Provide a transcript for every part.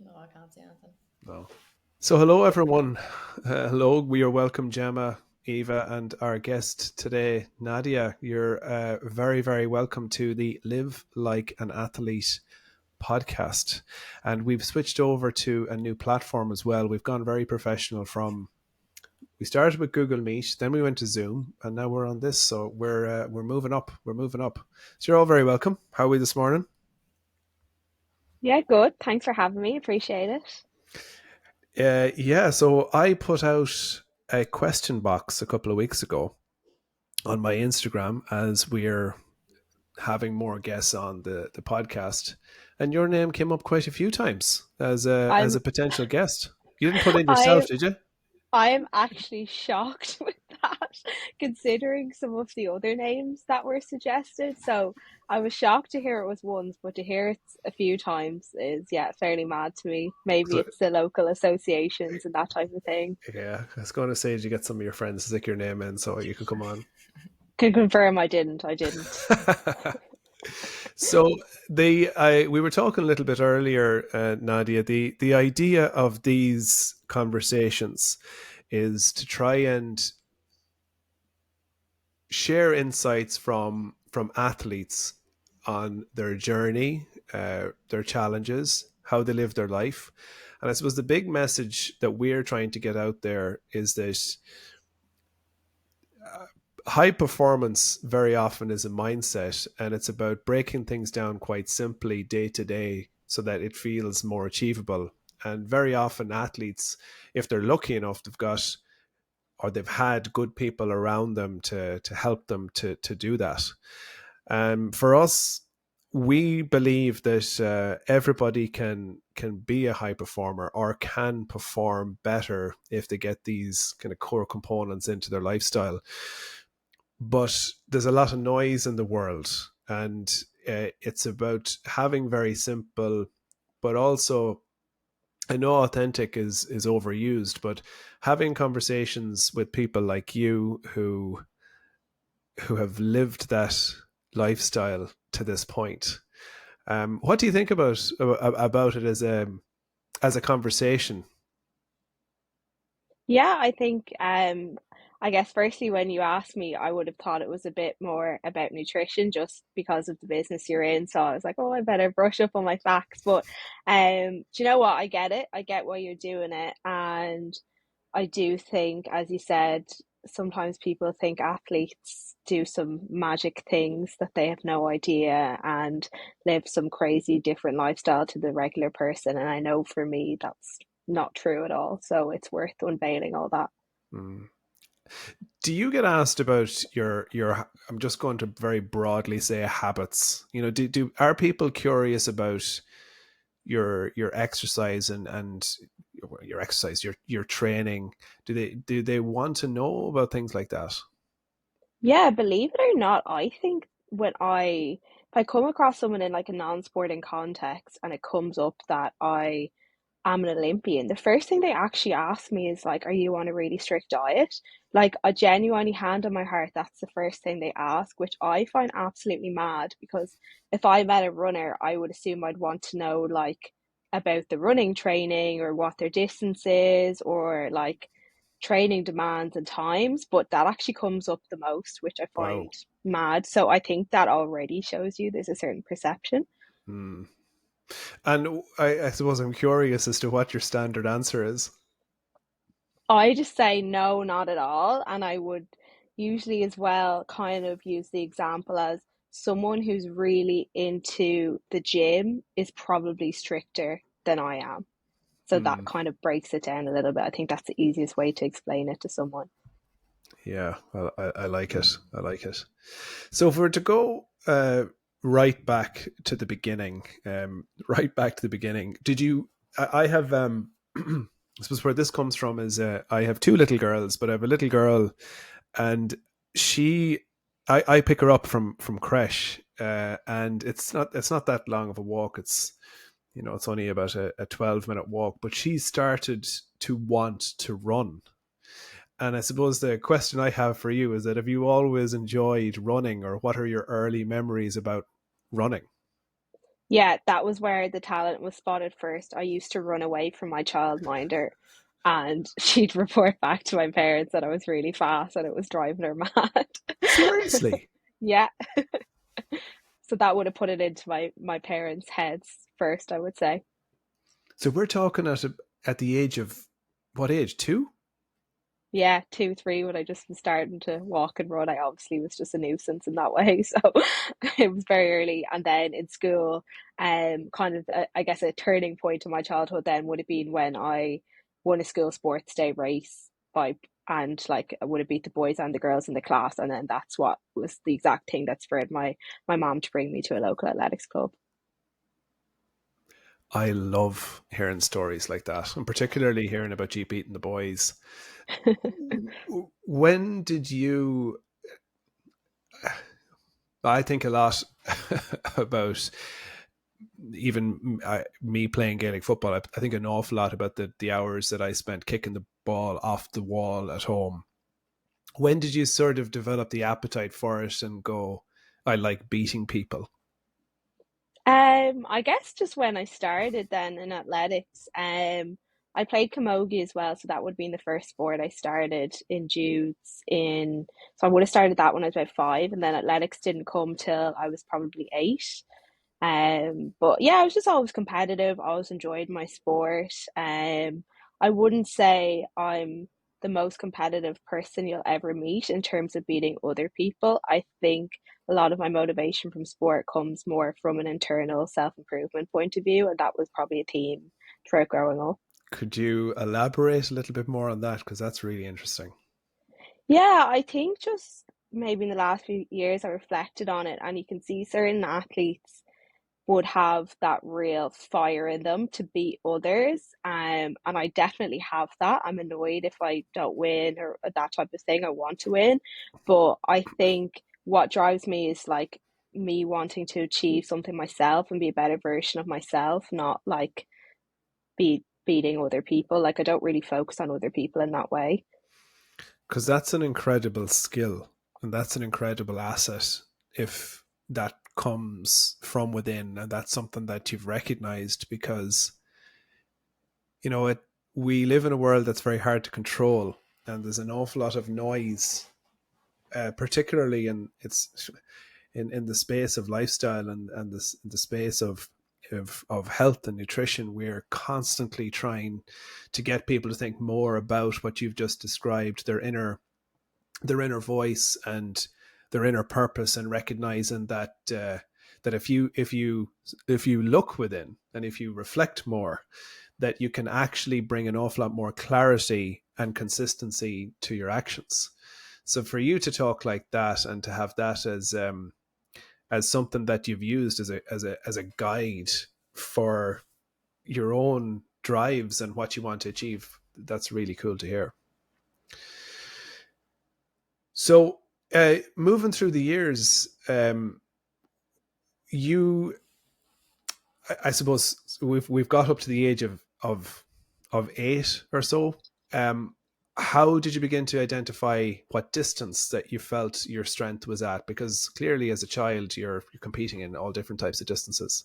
No, I can't see anything. No. So, hello everyone. Hello, we are welcome, Gemma, Eva, and our guest today, Nadia. You're very, very welcome to the Live Like an Athlete podcast. And we've switched over to a new platform as well. We've gone very professional from we started with Google Meet, then we went to Zoom, and now we're on this. So we're moving up. We're moving up. So you're all very welcome. How are we this morning? Yeah, good. Thanks for having me. Appreciate it. Yeah, so I put out a question box a couple of weeks ago on my Instagram as we're having more guests on the podcast, and your name came up quite a few times as I'm a potential guest. You didn't put in yourself, I did you? I am actually shocked with that, considering some of the other names that were suggested. So I was shocked to hear it was once, but to hear it a few times is fairly mad to me. Maybe So, it's the local associations and that type of thing. yeah, I was going to say, did you get some of your friends to stick your name in so you could come on? Can confirm I didn't. I didn't. So we were talking a little bit earlier, Nadia. The idea of these conversations is to try and share insights from athletes on their journey, their challenges, how they live their life. And I suppose the big message that we're trying to get out there is that high performance very often is a mindset, and it's about breaking things down quite simply day to day so that it feels more achievable. And very often athletes, if they're lucky enough, they've got or they've had good people around them to help them to do that. For us, we believe that everybody can be a high performer or can perform better if they get these kind of core components into their lifestyle. But there's a lot of noise in the world, and it's about having very simple, but also I know authentic is overused, but having conversations with people like you who have lived that lifestyle to this point. What do you think about it as a conversation? Yeah, I think I guess firstly when you asked me, I would have thought it was a bit more about nutrition just because of the business you're in. So I was like, oh, I better brush up on my facts. But do you know what? I get it. I get why you're doing it. And I do think, as you said, sometimes people think athletes do some magic things that they have no idea and live some crazy different lifestyle to the regular person. And I know for me, that's not true at all. So it's worth unveiling all that. Mm. Do you get asked about your? I'm just going to very broadly say habits. Do are people curious about your exercise and your exercise, your training? Do they want to know about things like that? Yeah, believe it or not, I think if I come across someone in like a non-sporting context and it comes up that I'm an Olympian, the first thing they actually ask me is like, "Are you on a really strict diet?" Like, a genuinely hand on my heart, that's the first thing they ask, which I find absolutely mad because if I met a runner, I would assume I'd want to know like about the running training or what their distance is or like training demands and times, but that actually comes up the most, which I Wow. find mad. So I think that already shows you there's a certain perception. Hmm. And I suppose I'm curious as to what your standard answer is. I just say no, not at all. And I would usually as well kind of use the example as someone who's really into the gym is probably stricter than I am. So that Hmm. kind of breaks it down a little bit. I think that's the easiest way to explain it to someone. Yeah, well, I like it. I like it. So if we were to go right back to the beginning, right back to the beginning, did you? I have. I suppose where this comes from is I have two little girls, but I have a little girl, and she, I pick her up from creche, and it's not that long of a walk. It's only about a 12-minute walk, but she started to want to run. And I suppose the question I have for you is that have you always enjoyed running, or what are your early memories about running? Yeah, that was where the talent was spotted first. I used to run away from my childminder, and she'd report back to my parents that I was really fast and it was driving her mad. Seriously? Yeah, so that would have put it into my parents' heads first, I would say. So we're talking at the age of what age? 2? Yeah, 2, 3, when I just was starting to walk and run, I obviously was just a nuisance in that way. So it was very early. And then in school, kind of, I guess, a turning point in my childhood then would have been when I won a school sports day race by, and like I would have beat the boys and the girls in the class. And then that's what was the exact thing that spurred my mom to bring me to a local athletics club. I love hearing stories like that, and particularly hearing about you beating the boys. When did you? I think a lot about even me playing Gaelic football. I think an awful lot about the hours that I spent kicking the ball off the wall at home. When did you sort of develop the appetite for it and go, I like beating people? I guess just when I started then in athletics, I played camogie as well, so that would have been the first sport I started in Jude's in. So I would have started that when I was about 5, and then athletics didn't come till I was probably 8. But yeah, I was just always competitive. Always enjoyed my sport. I wouldn't say I'm the most competitive person you'll ever meet in terms of beating other people. I think a lot of my motivation from sport comes more from an internal self-improvement point of view, and that was probably a theme throughout growing up. Could you elaborate a little bit more on that? Because that's really interesting. Yeah, I think just maybe in the last few years I reflected on it, and you can see certain athletes would have that real fire in them to beat others. And I definitely have that. I'm annoyed if I don't win or that type of thing. I want to win. But I think what drives me is like me wanting to achieve something myself and be a better version of myself, not like beating other people. Like I don't really focus on other people in that way. Because that's an incredible skill and that's an incredible asset if that comes from within and that's something that you've recognized because you know it we live in a world that's very hard to control and there's an awful lot of noise particularly in the space of lifestyle and the space of health and nutrition. We're constantly trying to get people to think more about what you've just described, their inner voice and their inner purpose, and recognizing that if you look within and if you reflect more, that you can actually bring an awful lot more clarity and consistency to your actions. So for you to talk like that and to have that as something that you've used as a guide for your own drives and what you want to achieve, that's really cool to hear. So, moving through the years, you, I suppose, we've got up to the age of 8 or so. Um, how did you begin to identify what distance that you felt your strength was at? Because clearly, as a child, you're competing in all different types of distances.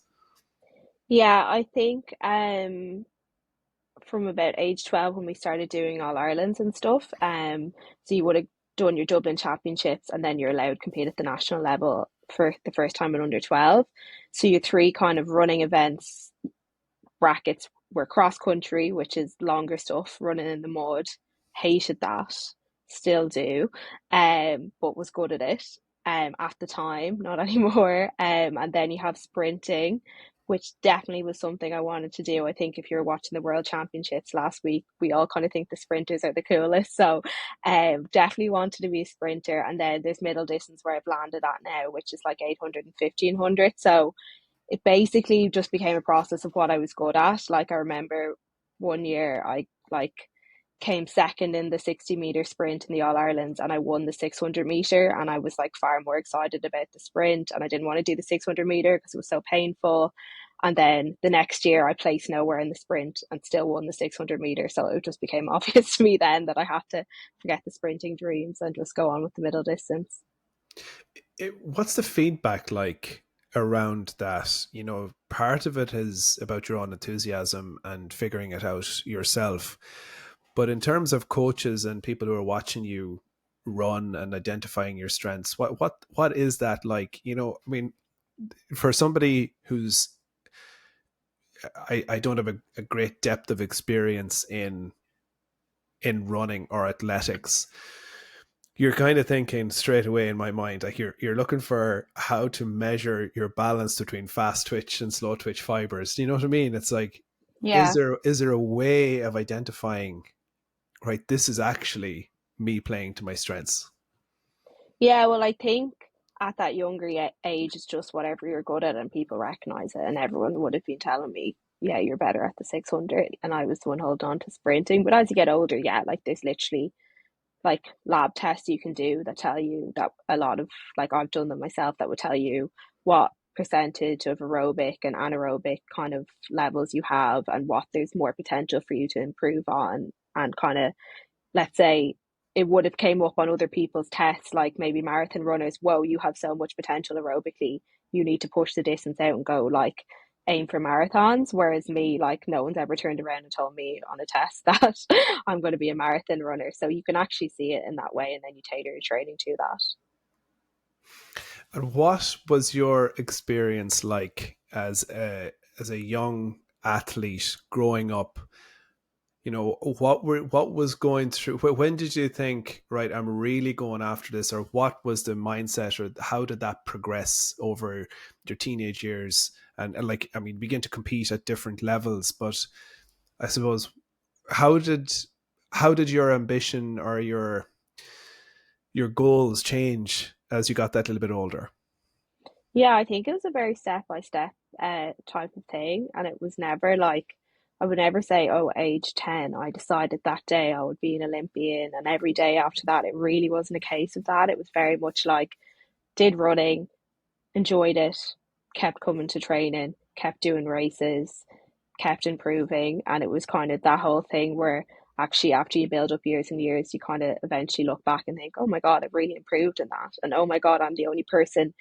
Yeah, I think from about age 12 when we started doing All Irelands and stuff. So you would have done your Dublin Championships and then you're allowed to compete at the national level for the first time in under 12. So your three kind of running events brackets were cross country, which is longer stuff, running in the mud. Hated that, still do, but was good at it. At the time, not anymore. And then you have sprinting, which definitely was something I wanted to do. I think if you're watching the World Championships last week, we all kind of think the sprinters are the coolest. So, definitely wanted to be a sprinter. And then there's middle distance where I've landed at now, which is like 800 and 1500. So it basically just became a process of what I was good at. Like I remember one year I like came second in the 60-meter sprint in the All Irelands and I won the 600-meter and I was like far more excited about the sprint and I didn't want to do the 600-meter because it was so painful. And then the next year I placed nowhere in the sprint and still won the 600-meter. So it just became obvious to me then that I had to forget the sprinting dreams and just go on with the middle distance. What's the feedback like around that. Part of it is about your own enthusiasm and figuring it out yourself. But in terms of coaches and people who are watching you run and identifying your strengths, what is that like? I mean, for somebody who's I don't have a great depth of experience in running or athletics, you're kind of thinking straight away in my mind, like you're looking for how to measure your balance between fast twitch and slow twitch fibers. Do you know what I mean? It's like, is Yeah. there a way of identifying, right, this is actually me playing to my strengths? Yeah, well, I think at that younger age, it's just whatever you're good at, and people recognize it. And everyone would have been telling me, yeah, you're better at the 600. And I was the one holding on to sprinting. But as you get older, yeah, like there's literally like lab tests you can do that tell you that a lot of, like I've done them myself, that would tell you what percentage of aerobic and anaerobic kind of levels you have and what there's more potential for you to improve on. And kind of, let's say it would have came up on other people's tests, like maybe marathon runners, whoa, you have so much potential aerobically, you need to push the distance out and go like aim for marathons. Whereas me, like no one's ever turned around and told me on a test that I'm going to be a marathon runner. So you can actually see it in that way, and then you tailor your training to that. And what was your experience like as a young athlete growing up? What was going through, when did you think, right, I'm really going after this? Or what was the mindset, or how did that progress over your teenage years? And like, I mean, begin to compete at different levels, but I suppose, how did how did your ambition or your goals change as you got that little bit older? Yeah, I think it was a very step by step type of thing. And it was never like, I would never say, oh, age 10, I decided that day I would be an Olympian. And every day after that, it really wasn't a case of that. It was very much like, did running, enjoyed it, kept coming to training, kept doing races, kept improving. And it was kind of that whole thing where actually, after you build up years and years, you kind of eventually look back and think, oh my God, I've really improved in that. And oh my God, I'm the only person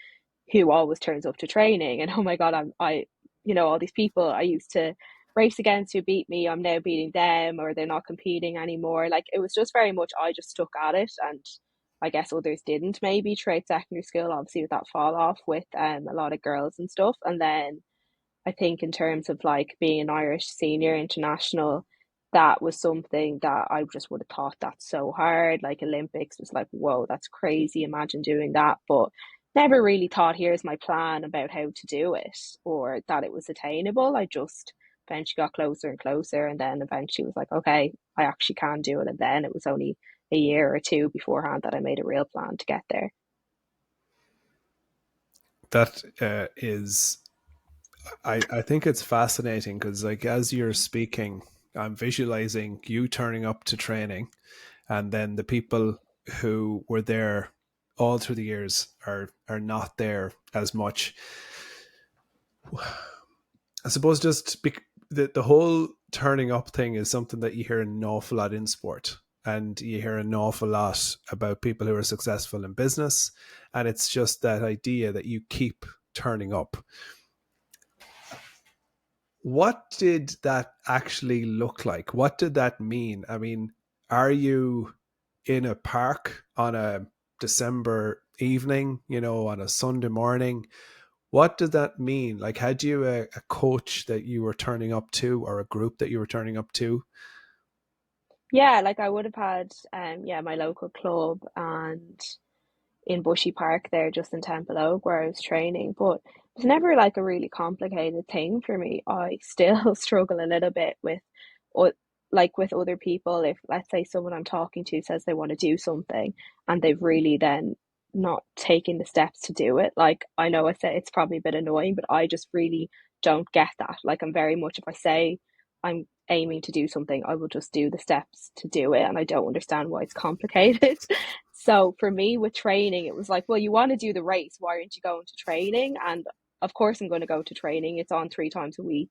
who always turns up to training. And oh my God, all these people I used to race against who beat me, I'm now beating them, or they're not competing anymore. Like it was just very much, I just stuck at it. And I guess others didn't, maybe trade secondary school, obviously with that fall off with a lot of girls and stuff. And then I think in terms of like being an Irish senior international, that was something that I just would have thought that's so hard. Like Olympics was like, whoa, that's crazy. Imagine doing that. But never really thought, here's my plan about how to do it, or that it was attainable. I just eventually got closer and closer, and then eventually was like, okay, I actually can do it. And then it was only a year or two beforehand that I made a real plan to get there. That is, I think it's fascinating because, like, as you're speaking, I'm visualizing you turning up to training, and then the people who were there all through the years are not there as much. I suppose just the whole turning up thing is something that you hear an awful lot in sport, and you hear an awful lot about people who are successful in business, and it's just that idea that you keep turning up. What did that actually look like? What did that mean? I mean, are you in a park on a December evening, on a Sunday morning? What did that mean? Like, had you a coach that you were turning up to, or a group that you were turning up to? Yeah, like I would have had yeah, my local club and in Bushy Park there just in Temple Oak where I was training, but it was never like a really complicated thing for me. I still struggle a little bit with o- like with other people. If let's say someone I'm talking to says they want to do something and they've really then not taken the steps to do it. Like I know I say it's probably a bit annoying, but I just really don't get that. Like I'm very much, if I say I'm aiming to do something, I will just do the steps to do it, and I don't understand why it's complicated. So for me with training, it was like, well, you want to do the race, why aren't you going to training? And of course, I'm going to go to training. It's on 3 times a week,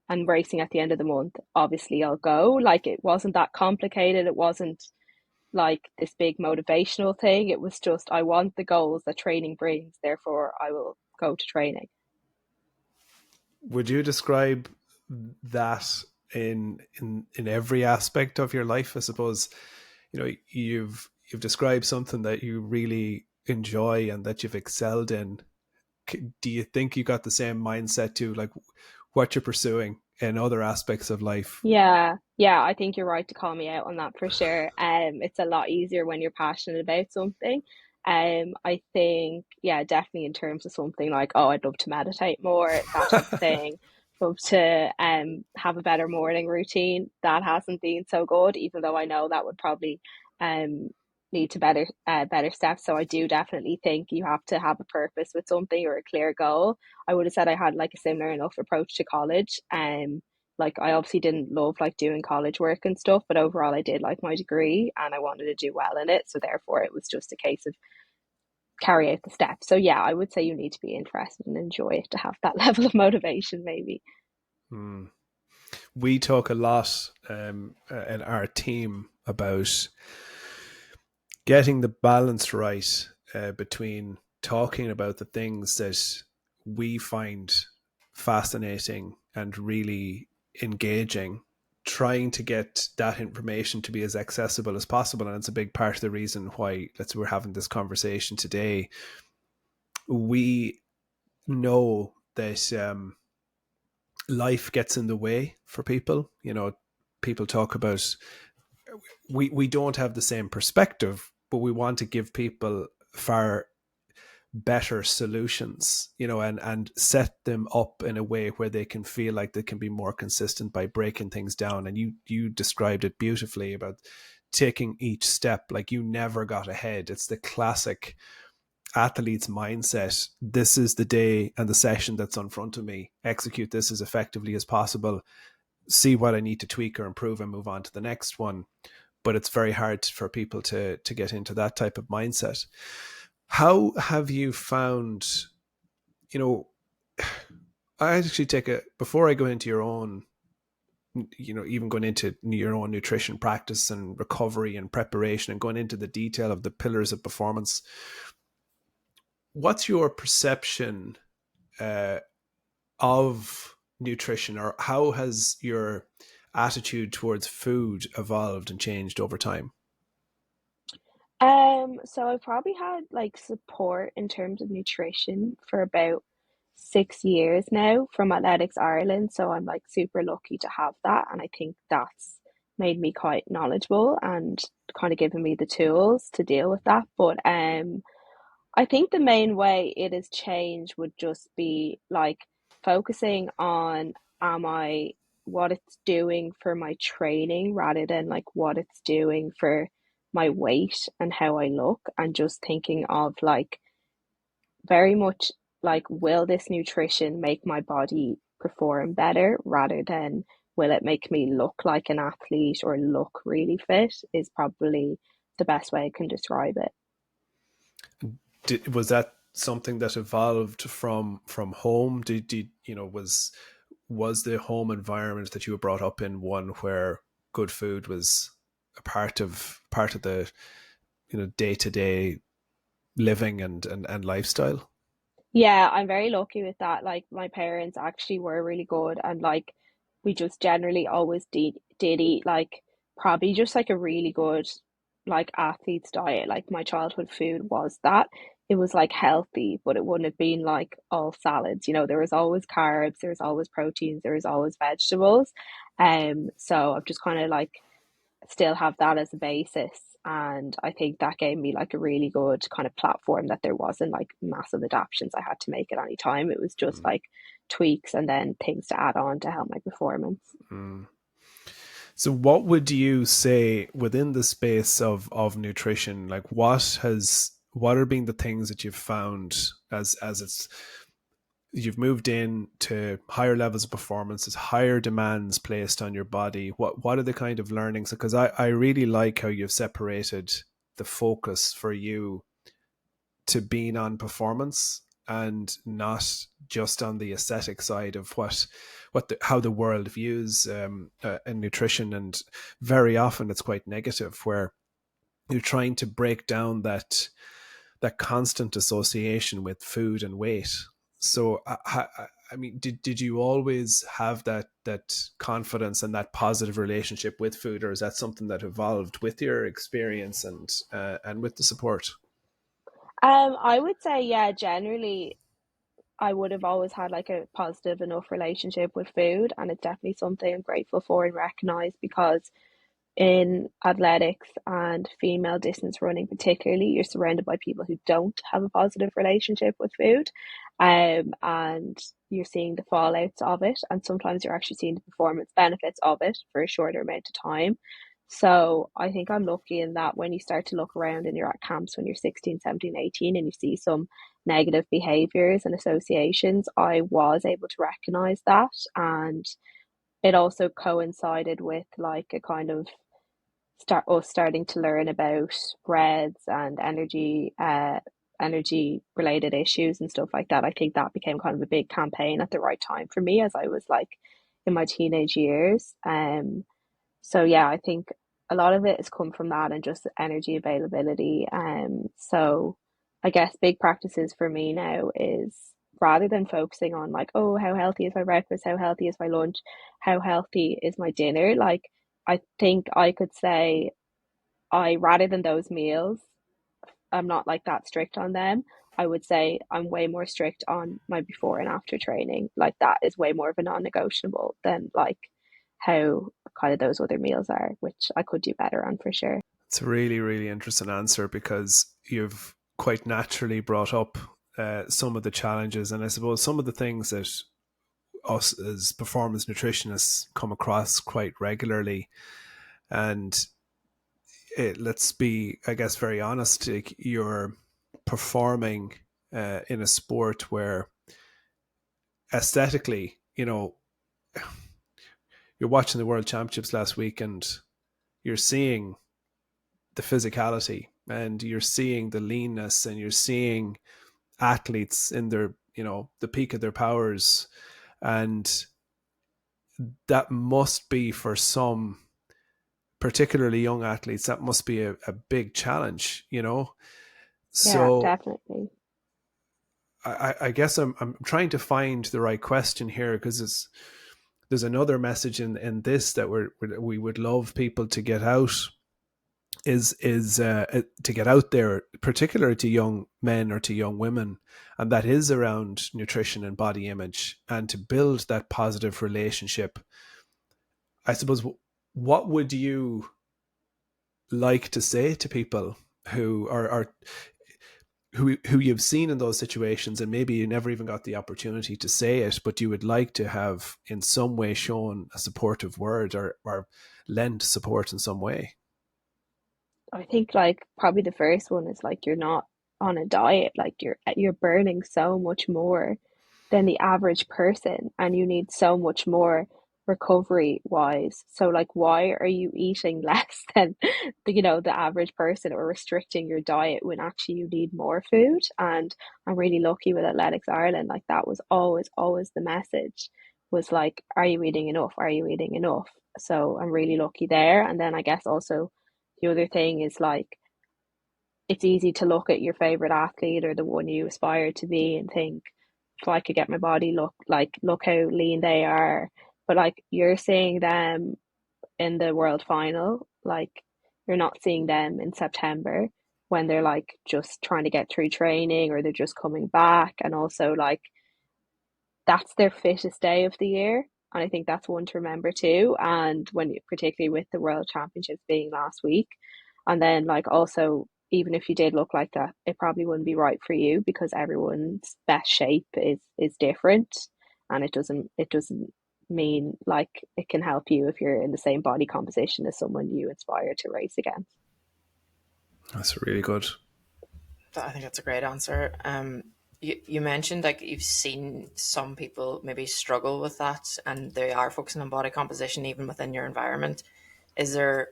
and racing at the end of the month. Obviously, I'll go. Like it wasn't that complicated. It wasn't like this big motivational thing. It was just, I want the goals that training brings, therefore, I will go to training. Would you describe that in every aspect of your life? I suppose, you've described something that you really enjoy and that you've excelled in. Do you think you got the same mindset to like what you're pursuing in other aspects of life? Yeah, yeah, I think you're right to call me out on that for sure. It's a lot easier when you're passionate about something. I think, yeah, definitely in terms of something like, oh, I'd love to meditate more, that type of thing. Love to have a better morning routine. That hasn't been so good, even though I know that would probably um lead to better steps. So I do definitely think you have to have a purpose with something or a clear goal. I would have said I had like a similar enough approach to college. Like I obviously didn't love like doing college work and stuff, but overall I did like my degree and I wanted to do well in it. So therefore it was just a case of carry out the steps. So yeah, I would say you need to be interested and enjoy it to have that level of motivation maybe. Hmm. We talk a lot in our team about getting the balance right between talking about the things that we find fascinating and really engaging, trying to get that information to be as accessible as possible. And it's a big part of the reason why we're having this conversation today. We know that life gets in the way for people. People talk about, we don't have the same perspective, but we want to give people far better solutions, and set them up in a way where they can feel like they can be more consistent by breaking things down. And you described it beautifully about taking each step. Like, you never got ahead. It's the classic athlete's mindset. This is the day and the session that's in front of me. Execute this as effectively as possible. See what I need to tweak or improve and move on to the next one. But it's very hard for people to get into that type of mindset. How have you found, you know, I actually take a, before I go into your own, even going into your own nutrition practice and recovery and preparation and going into the detail of the pillars of performance, what's your perception uh, of nutrition, or how has your attitude towards food evolved and changed over time? So I probably had like support in terms of nutrition for about 6 years now from Athletics Ireland. So I'm like super lucky to have that. And I think that's made me quite knowledgeable and kind of given me the tools to deal with that. But I think the main way it has changed would just be like focusing on am I what it's doing for my training rather than like what it's doing for my weight and how I look, and just thinking of like very much like will this nutrition make my body perform better rather than will it make me look like an athlete or look really fit is probably the best way I can describe it. Was that something that evolved from home? Did was the home environment that you were brought up in one where good food was a part of the day to day living and lifestyle? Yeah, I'm very lucky with that. Like my parents actually were really good and like we just generally always did eat like probably just like a really good like athlete's diet. Like my childhood food was that. It was like healthy, but it wouldn't have been like all salads. There was always carbs, there was always proteins, there was always vegetables. So I've just kind of like still have that as a basis. And I think that gave me like a really good kind of platform that there wasn't like massive adaptations I had to make at any time. It was just Mm, like tweaks and then things to add on to help my performance. mm. So, what would you say within the space of nutrition? Like, what are being the things that you've found as it's you've moved in to higher levels of performance, as higher demands placed on your body? What are the kind of learnings? Because I really like how you've separated the focus for you to being on performance and not just on the aesthetic side of how the world views nutrition. And very often it's quite negative, where you're trying to break down that constant association with food and weight. So I mean, did you always have that confidence and that positive relationship with food, or is that something that evolved with your experience and with the support? I would say, yeah, generally I would have always had like a positive enough relationship with food, and it's definitely something I'm grateful for and recognize because in athletics and female distance running particularly, you're surrounded by people who don't have a positive relationship with food, and you're seeing the fallouts of it, and sometimes you're actually seeing the performance benefits of it for a shorter amount of time. So I think I'm lucky in that when you start to look around and you're at camps when you're 16, 17, 18, and you see some negative behaviors and associations, I was able to recognize that. And it also coincided with like a kind of starting to learn about breads and energy related issues and stuff like that. I think that became kind of a big campaign at the right time for me as I was like in my teenage years. So yeah, I think a lot of it has come from that and just energy availability. So I guess big practices for me now is rather than focusing on like, oh, how healthy is my breakfast, how healthy is my lunch, how healthy is my dinner, like I think I could say I rather than those meals, I'm not like that strict on them. I would say I'm way more strict on my before and after training. Like that is way more of a non-negotiable than like how kind of those other meals are, which I could do better on for sure. It's a really, really interesting answer because you've quite naturally brought up some of the challenges, and I suppose some of the things that us as performance nutritionists come across quite regularly. And let's be, I guess, very honest. Like, you're performing in a sport where aesthetically, you're watching the World Championships last week, and you're seeing the physicality, and you're seeing the leanness, and you're seeing athletes in their, the peak of their powers, and that must be for some particularly young athletes, that must be a big challenge. Yeah, So definitely. I guess I'm trying to find the right question here, because there's another message in this that we would love people to get out, is to get out there, particularly to young men or to young women, and that is around nutrition and body image, and to build that positive relationship. I suppose, what would you like to say to people who are who you've seen in those situations, and maybe you never even got the opportunity to say it, but you would like to have in some way shown a supportive word, or lend support in some way? I think like probably the first one is like you're not on a diet, like you're burning so much more than the average person and you need so much more recovery wise. So like why are you eating less than the average person or restricting your diet when actually you need more food? And I'm really lucky with Athletics Ireland, like that was always the message was like, are you eating enough? Are you eating enough? So I'm really lucky there. And then I guess also the other thing is like it's easy to look at your favorite athlete or the one you aspire to be and think, if I could get my body look how lean they are. But like you're seeing them in the world final, like you're not seeing them in September when they're like just trying to get through training or they're just coming back. And also like that's their fittest day of the year. And I think that's one to remember too. And when particularly with the World Championships being last week, and then like also even if you did look like that, it probably wouldn't be right for you because everyone's best shape is different, and it doesn't mean like it can help you if you're in the same body composition as someone you aspire to race against. That's really good. I think that's a great answer. You mentioned like you've seen some people maybe struggle with that and they are focusing on body composition even within your environment. Is there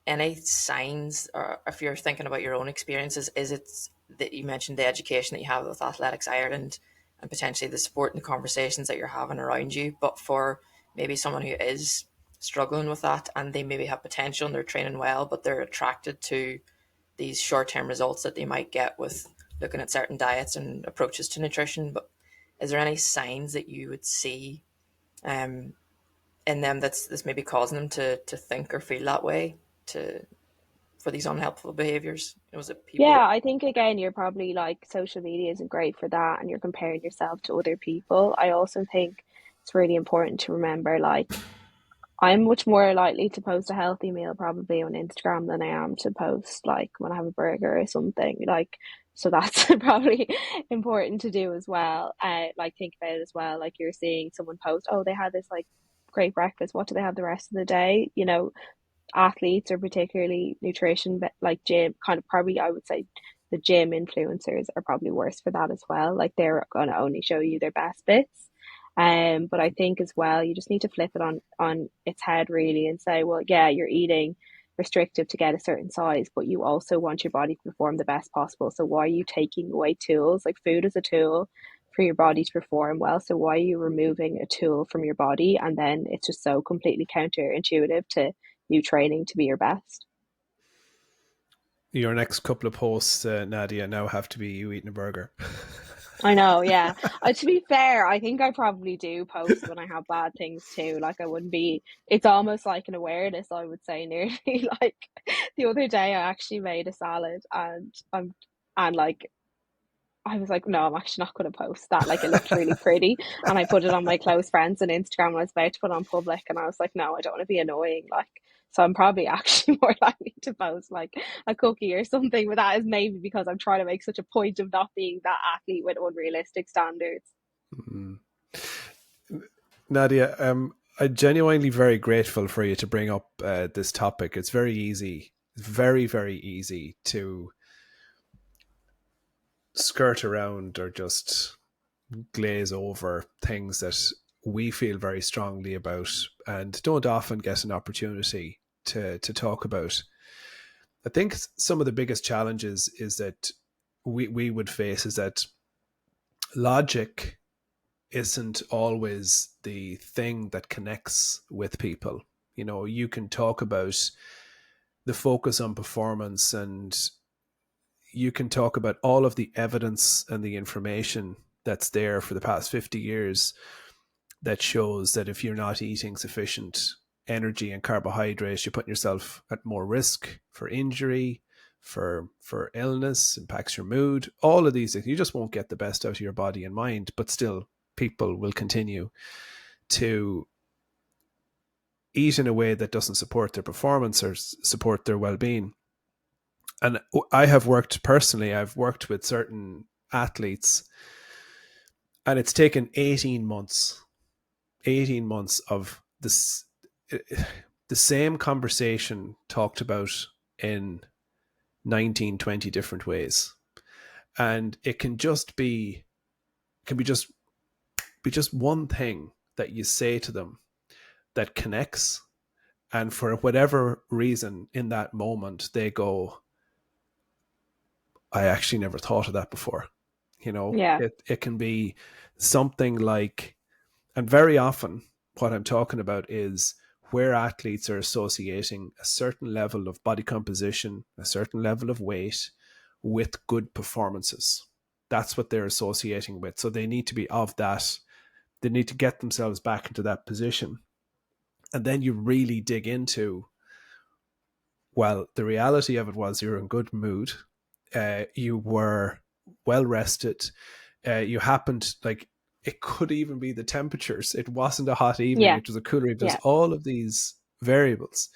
any signs, or if you're thinking about your own experiences, is it that you mentioned the education that you have with Athletics Ireland and potentially the support and the conversations that you're having around you, but for maybe someone who is struggling with that and they maybe have potential and they're training well, but they're attracted to these short term results that they might get with looking at certain diets and approaches to nutrition, but is there any signs that you would see um, in them that's maybe causing them to think or feel that way, to for these unhelpful behaviors? Was it people? Yeah, I think again, you're probably like social media isn't great for that, and you're comparing yourself to other people. I also think it's really important to remember, like, I'm much more likely to post a healthy meal probably on Instagram than I am to post like when I have a burger or something. Like, so that's probably important to do as well. Like think about it as well. Like you're seeing someone post, oh, they had this like great breakfast. What do they have the rest of the day? You know, athletes or particularly nutrition, but like gym, kind of probably I would say the gym influencers are probably worse for that as well. Like they're going to only show you their best bits. But I think as well, you just need to flip it on its head really and say, well, yeah, you're eating restrictive to get a certain size, but you also want your body to perform the best possible. So why are you taking away tools? Like food is a tool for your body to perform well. So why are you removing a tool from your body? And then it's just so completely counterintuitive to you training to be your best. Your next couple of posts, Nadia, now have to be you eating a burger. I know, yeah. To be fair, I think I probably do post when I have bad things too. Like I wouldn't be, it's almost like an awareness, I would say nearly. Like the other day I actually made a salad and like I was like, no, I'm actually not going to post that. Like, it looked really pretty. And I put it on my close friends on Instagram and I was about to put it on public. And I was like, no, I don't want to be annoying. Like, so I'm probably actually more likely to post like a cookie or something. But that is maybe because I'm trying to make such a point of not being that athlete with unrealistic standards. Mm. Nadia, I'm genuinely very grateful for you to bring up this topic. It's very easy, very, very easy to skirt around or just glaze over things that we feel very strongly about and don't often get an opportunity to talk about. I think some of the biggest challenges is that we would face is that logic isn't always the thing that connects with people. You know, you can talk about the focus on performance and you can talk about all of the evidence and the information that's there for the past 50 years that shows that if you're not eating sufficient energy and carbohydrates, you're putting yourself at more risk for injury, for illness, impacts your mood, all of these things. You just won't get the best out of your body and mind, but still people will continue to eat in a way that doesn't support their performance or support their well-being. And I've worked with certain athletes, and it's taken 18 months of this, the same conversation talked about in 19, 20 different ways. And it can be just one thing that you say to them that connects. And for whatever reason in that moment, they go, I actually never thought of that before. You know, Yeah. it can be something like, and very often what I'm talking about is where athletes are associating a certain level of body composition, a certain level of weight with good performances. That's what they're associating with. So they need to be of that. They need to get themselves back into that position. And then you really dig into, well, the reality of it was you're in good mood. You were well rested. You happened, like, it could even be the temperatures. It wasn't a hot evening. Yeah. It was a cooler evening. There's Yeah. all of these variables.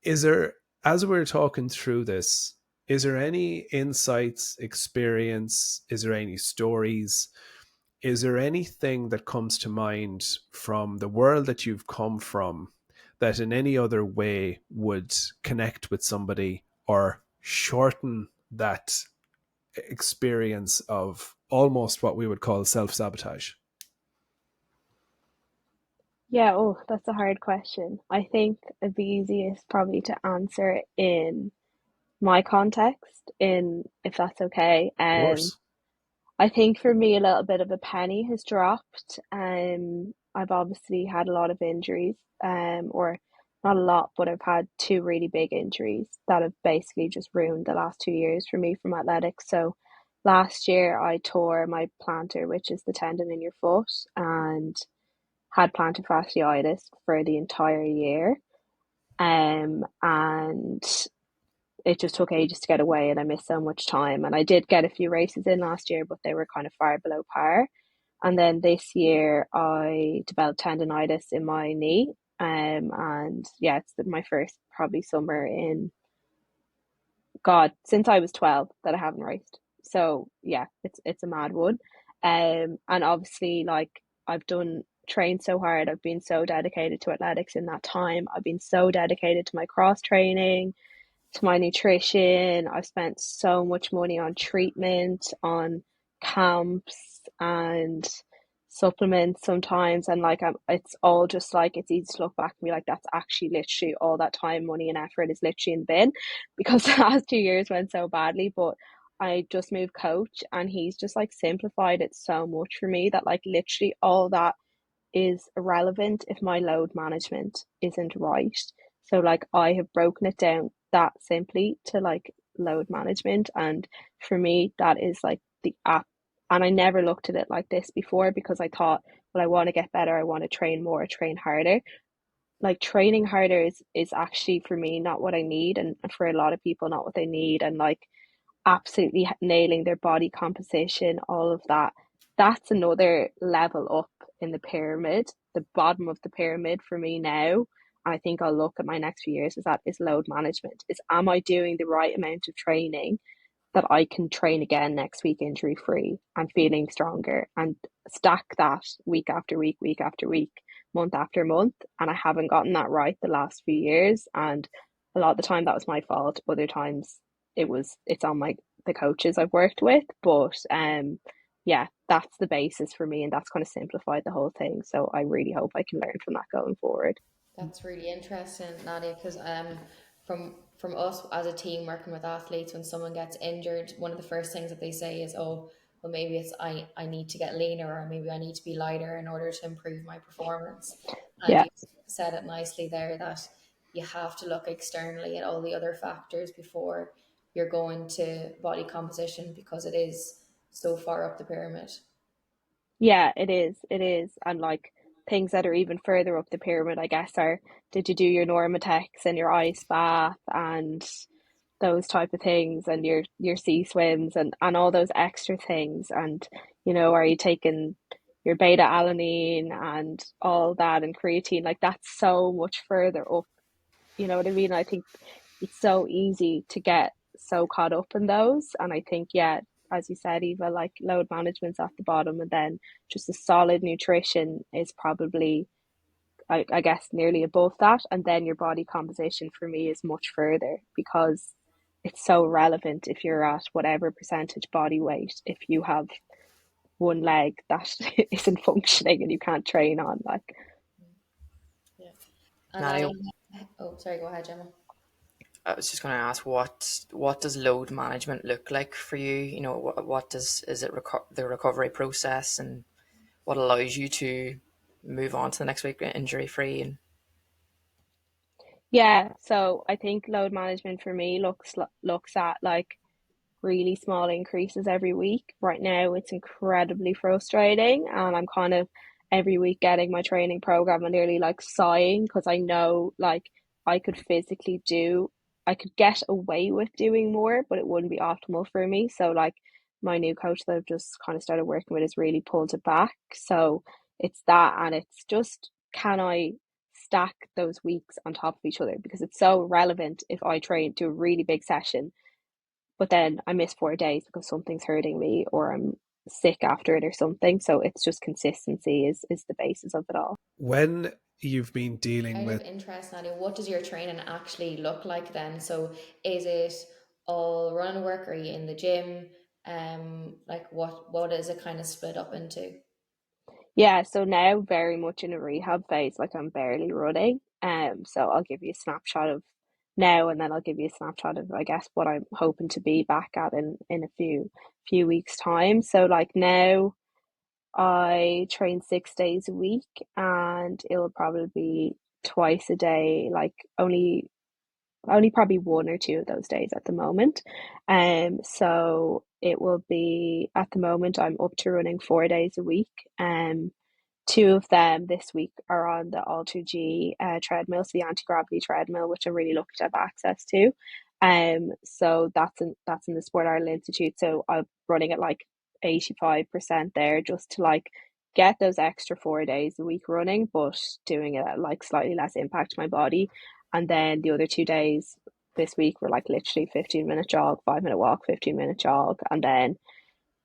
Is there, as we're talking through this, is there any insights, experience? Is there any stories? Is there anything that comes to mind from the world that you've come from that in any other way would connect with somebody or shorten that experience of almost what we would call self-sabotage? Yeah, oh, that's a hard question. I think the easiest probably to answer in my context, in if that's okay. Of course. I think for me a little bit of a penny has dropped. I've obviously had a lot of injuries, or not a lot, but I've had two really big injuries that have basically just ruined the last 2 years for me from athletics. So last year I tore my plantar, which is the tendon in your foot, and had plantar fasciitis for the entire year. And it just took ages to get away, and I missed so much time. And I did get a few races in last year, but they were kind of far below par. And then this year I developed tendonitis in my knee. And yeah, it's my first probably summer in God since I was 12 that I haven't raced. So yeah, it's a mad one. And obviously like I've done trained so hard. I've been so dedicated to athletics in that time. I've been so dedicated to my cross training, to my nutrition. I've spent so much money on treatment, on camps and supplements sometimes. And like it's all just like it's easy to look back and be like, that's actually literally all that time, money, and effort is literally in the bin because the last 2 years went so badly. But I just moved coach and he's just like simplified it so much for me that like literally all that is irrelevant if my load management isn't right. So like I have broken it down that simply to like load management, and for me that is like the app. And I never looked at it like this before because I thought, well, I want to get better, I want to train more, train harder. Like training harder is actually for me not what I need, and for a lot of people not what they need. And like absolutely nailing their body composition, all of that. That's another level up in the pyramid, the bottom of the pyramid for me now. I think I'll look at my next few years is that is load management. Is am I doing the right amount of training that I can train again next week injury free and feeling stronger, and stack that week after week, week after week, month after month. And I haven't gotten that right the last few years. And a lot of the time that was my fault. Other times it's on my the coaches I've worked with. But yeah, that's the basis for me, and that's kind of simplified the whole thing. So I really hope I can learn from that going forward. That's really interesting, Nadia, because from us as a team working with athletes, when someone gets injured, one of the first things that they say is, "Oh, well, maybe it's I need to get leaner, or maybe I need to be lighter in order to improve my performance." And Yeah. you said it nicely there that you have to look externally at all the other factors before you're going to body composition because it is so far up the pyramid. Yeah, it is. It is. And like things that are even further up the pyramid, I guess, are did you do your Normatex and your ice bath and those type of things, and your sea swims and all those extra things. And are you taking your beta alanine and all that and creatine? Like that's so much further up. You know what I mean? I think it's so easy to get so caught up in those. And I think, yeah, as you said, Eva, like load management's at the bottom, and then just a solid nutrition is probably, I guess, nearly above that. And then your body composition for me is much further because it's so relevant if you're at whatever percentage body weight. If you have one leg that isn't functioning and you can't train on, like, Yeah. And Nadia, Nadia, oh, sorry, go ahead, Gemma. I was just going to ask what does load management look like for you? What does is it the recovery process, and what allows you to move on to the next week injury free? And yeah. So I think load management for me looks at like really small increases every week. Right now, it's incredibly frustrating, and I'm kind of every week getting my training program and nearly like sighing because I know like I could physically do, I could get away with doing more, but it wouldn't be optimal for me. So, like, my new coach that I've just kind of started working with has really pulled it back. So, it's that, and it's just can I stack those weeks on top of each other because it's so relevant if I train to a really big session but then I miss 4 days because something's hurting me or I'm sick after it or something. So it's just consistency is the basis of it all. When you've been dealing Out of with interest, Nadia, what does your training actually look like then? So is it all run work? Are you in the gym? Like what is it kind of split up into? Yeah, so now very much in a rehab phase, like I'm barely running. So I'll give you a snapshot of now and then I'll give you a snapshot of I guess what I'm hoping to be back at in a few weeks time. So like now I train 6 days a week and it'll probably be twice a day, like only probably one or two of those days at the moment. So it will be, at the moment, I'm up to running 4 days a week. Two of them this week are on the Alter G treadmill, so the anti-gravity treadmill, which I'm really lucky to have access to. So that's in the Sport Ireland Institute. So I'm running at like 85% there, just to like get those extra 4 days a week running, but doing it at like slightly less impact to my body. And then the other 2 days this week were like literally 15-minute jog, 5-minute walk, 15-minute jog, and then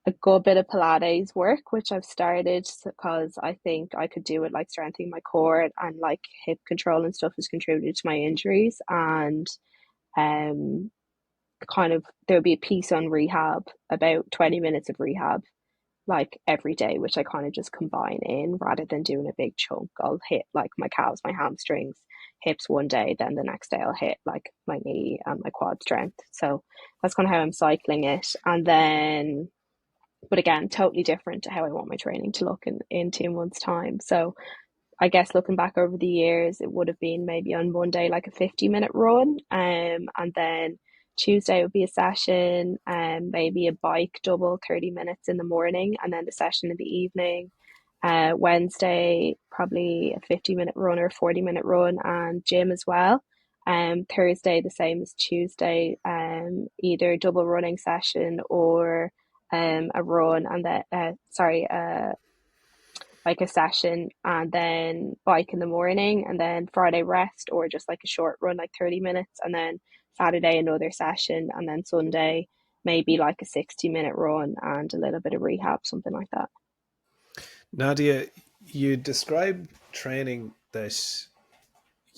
a good bit of Pilates work, which I've started because I think I could do it, like strengthening my core and like hip control and stuff has contributed to my injuries. And um kind of there'll be a piece on rehab, about 20 minutes of rehab like every day, which I kind of just combine in rather than doing a big chunk. I'll hit like my calves, my hamstrings, hips one day, then the next day I'll hit like my knee and my quad strength. So that's kind of how I'm cycling it. And then, but again, totally different to how I want my training to look in 2 months' time. So I guess looking back over the years, it would have been maybe on Monday like a 50-minute run, and then Tuesday would be a session, and maybe a bike double 30 minutes in the morning, and then the session in the evening. Wednesday probably a 50-minute run or a 40-minute run, and gym as well. Thursday the same as Tuesday, either double running session or a run, and then like a session, and then bike in the morning, and then Friday rest or just like a short run, like 30 minutes, and then Saturday another session, and then Sunday maybe like a 60-minute run and a little bit of rehab, something like that. Nadia, you describe training that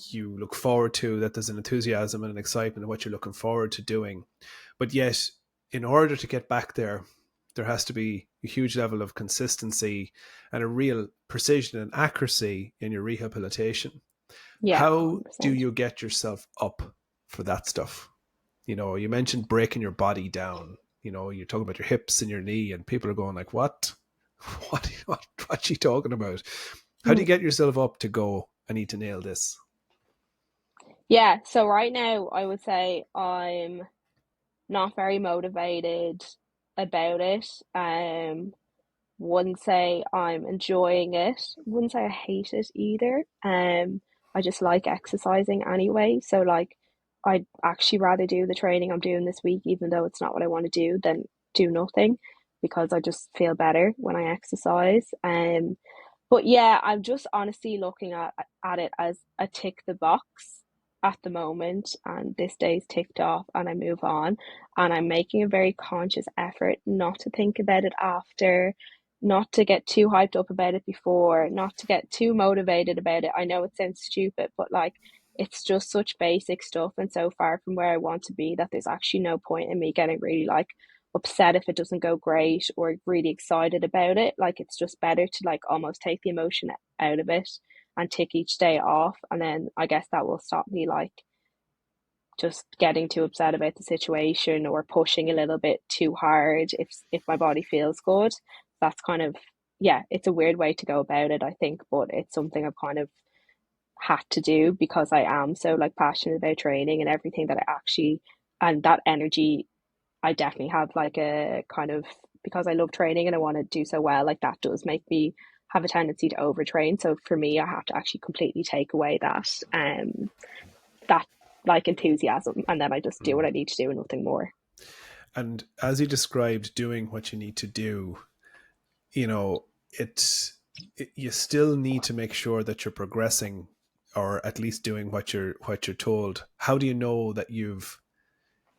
you look forward to, that there's an enthusiasm and an excitement of what you're looking forward to doing. But yet, in order to get back there, there has to be a huge level of consistency and a real precision and accuracy in your rehabilitation. Yeah, How 100%. do you get yourself up for that stuff? You know, you mentioned breaking your body down. You know, you're talking about your hips and your knee, and people are going like, what? What's she talking about? How do you get yourself up to go, I need to nail this? Yeah, so right now I would say I'm not very motivated about it. Wouldn't say I'm enjoying it. Wouldn't say I hate it either. I just like exercising anyway. So like I'd actually rather do the training I'm doing this week, even though it's not what I want to do, than do nothing, because I just feel better when I exercise. But yeah, I'm just honestly looking at it as a tick the box at the moment, and this day's ticked off and I move on. And I'm making a very conscious effort not to think about it after, not to get too hyped up about it before, not to get too motivated about it. I know it sounds stupid, but like it's just such basic stuff and so far from where I want to be that there's actually no point in me getting really like upset if it doesn't go great or really excited about it. Like it's just better to like almost take the emotion out of it and tick each day off. And then I guess that will stop me like just getting too upset about the situation or pushing a little bit too hard if my body feels good. That's kind of, yeah, it's a weird way to go about it, I think, but it's something I've kind of had to do because I am so like passionate about training and everything that I actually, and that energy I definitely have like a kind of, because I love training and I want to do so well, like that does make me have a tendency to overtrain. So for me, I have to actually completely take away that like enthusiasm, and then I just do what I need to do and nothing more. And as you described, doing what you need to do, you know, you still need to make sure that you're progressing, or at least doing what you're told. How do you know that you've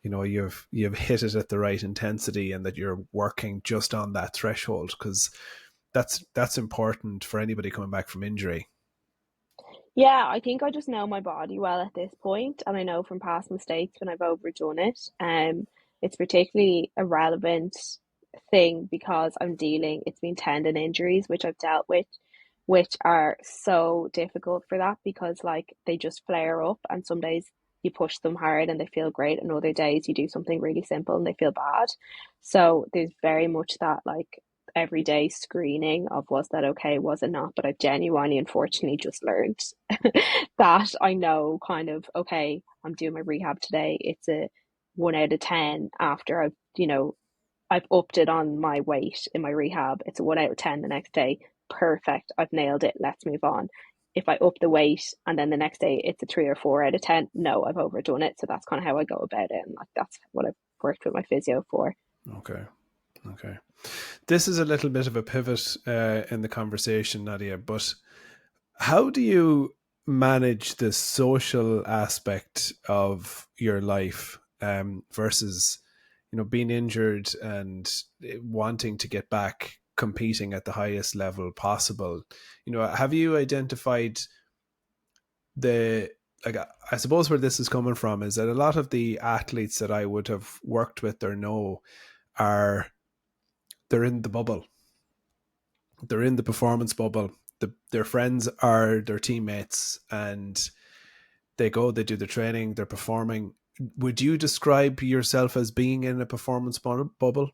hit it at the right intensity and that you're working just on that threshold? Because that's important for anybody coming back from injury. Yeah, I think I just know my body well at this point, and I know from past mistakes when I've overdone it. It's particularly a relevant thing because it's been tendon injuries, which I've dealt with, which are so difficult for that because like they just flare up, and some days you push them hard and they feel great, and other days you do something really simple and they feel bad. So there's very much that like everyday screening of, was that okay, was it not? But I've genuinely unfortunately just learned that I know kind of, okay, I'm doing my rehab today, it's a 1 out of 10 after I've I've upped it on my weight in my rehab. It's a 1 out of 10 the next day. Perfect. I've nailed it. Let's move on. If I up the weight and then the next day it's a 3 or 4 out of 10, no, I've overdone it. So that's kind of how I go about it. And like that's what I've worked with my physio for. Okay. Okay. This is a little bit of a pivot in the conversation, Nadia, but how do you manage the social aspect of your life versus, being injured and wanting to get back competing at the highest level possible? Have you identified I suppose where this is coming from is that a lot of the athletes that I would have worked with or know they're in the bubble. They're in the performance bubble. Their friends are their teammates, and they do the training, they're performing. Would you describe yourself as being in a performance bubble?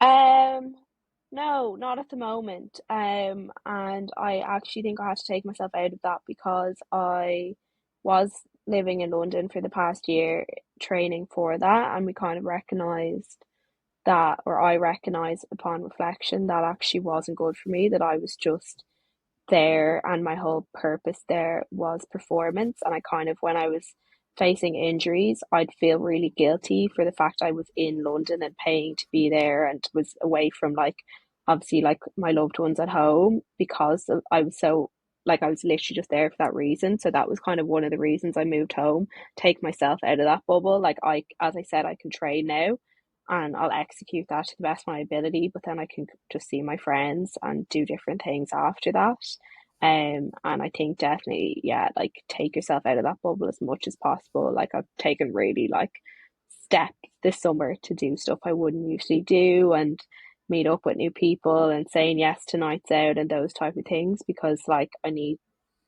Um, no, not at the moment. And I actually think I had to take myself out of that because I was living in London for the past year training for that, and we kind of recognized that, or I recognized upon reflection that actually wasn't good for me, that I was just there and my whole purpose there was performance. And I kind of, when I was facing injuries, I'd feel really guilty for the fact I was in London and paying to be there and was away from like obviously like my loved ones at home because I was so like I was literally just there for that reason. So that was kind of one of the reasons I moved home, take myself out of that bubble. Like I, as I said, I can train now and I'll execute that to the best of my ability, but then I can just see my friends and do different things after that. And I think definitely, yeah, like take yourself out of that bubble as much as possible. Like I've taken really like steps this summer to do stuff I wouldn't usually do and meet up with new people and saying yes to nights out and those type of things because like I need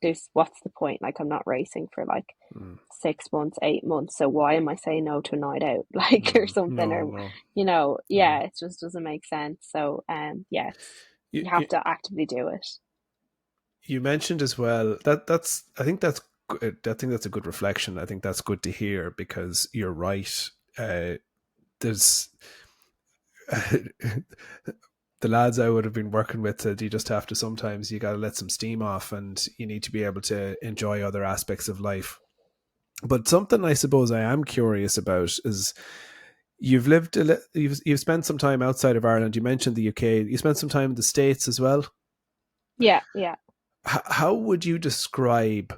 there's what's the point? Like I'm not racing for like 6 months, 8 months. So why am I saying no to a night out? Like or something or No. yeah, it just doesn't make sense. So yeah, You, you you have to actively do it. you mentioned as well that's I think that's good. I think that's a good reflection. I think that's good to hear because you're right. There's the lads I would have been working with said you just have to sometimes you got to let some steam off and you need to be able to enjoy other aspects of life. But something I suppose I am curious about is you've spent some time outside of Ireland. You mentioned the UK. You spent some time in the States as well. Yeah, yeah. How would you describe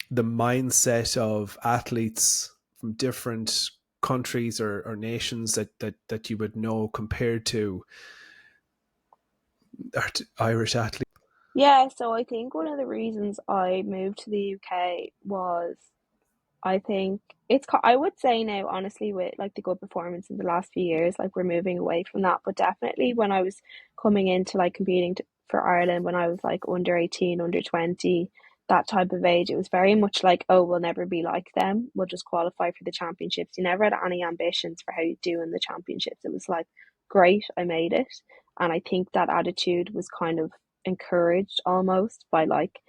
the mindset of athletes from different countries or nations that you would know compared to Irish athletes? Yeah, so I think one of the reasons I moved to the UK was I think I would say now, honestly, with like the good performance in the last few years, like we're moving away from that. But definitely when I was coming into like competing for Ireland, when I was like under 18, under 20, that type of age, it was very much like, oh, we'll never be like them. We'll just qualify for the championships. You never had any ambitions for how you do in the championships. It was like, great, I made it. And I think that attitude was kind of encouraged almost by like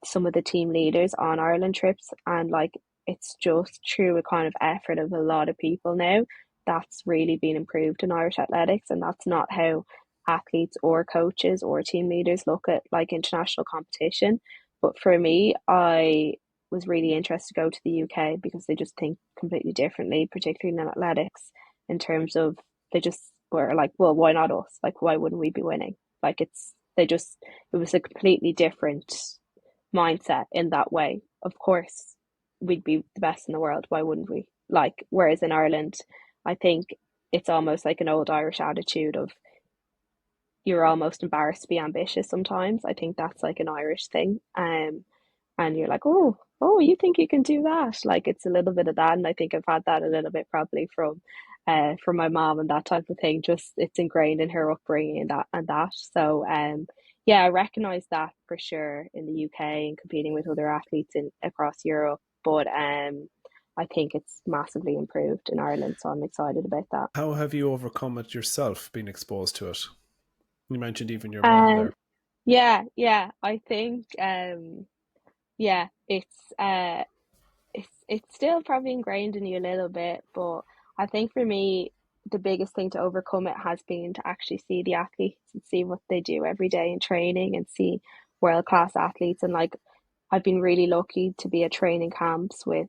some of the team leaders on Ireland trips and like it's just through a kind of effort of a lot of people now that's really been improved in Irish athletics and that's not how athletes or coaches or team leaders look at like international competition. But for me, I was really interested to go to the UK because they just think completely differently, particularly in athletics, in terms of they just were like, well, why not us? Like, why wouldn't we be winning? Like, it was a completely different mindset in that way. Of course, we'd be the best in the world. Why wouldn't we? Like, whereas in Ireland, I think it's almost like an old Irish attitude of you're almost embarrassed to be ambitious sometimes. I think that's like an Irish thing. And you're like, oh, you think you can do that? Like it's a little bit of that, and I think I've had that a little bit probably from my mom and that type of thing. Just it's ingrained in her upbringing and that. So yeah, I recognise that for sure in the UK and competing with other athletes in across Europe. But I think it's massively improved in Ireland, so I'm excited about that. How have you overcome it yourself, being exposed to it? You mentioned even your mom Um, there. yeah, I think yeah, it's still probably ingrained in you a little bit, but I think for me, the biggest thing to overcome it has been to actually see the athletes and see what they do every day in training and see world class athletes. And like, I've been really lucky to be at training camps with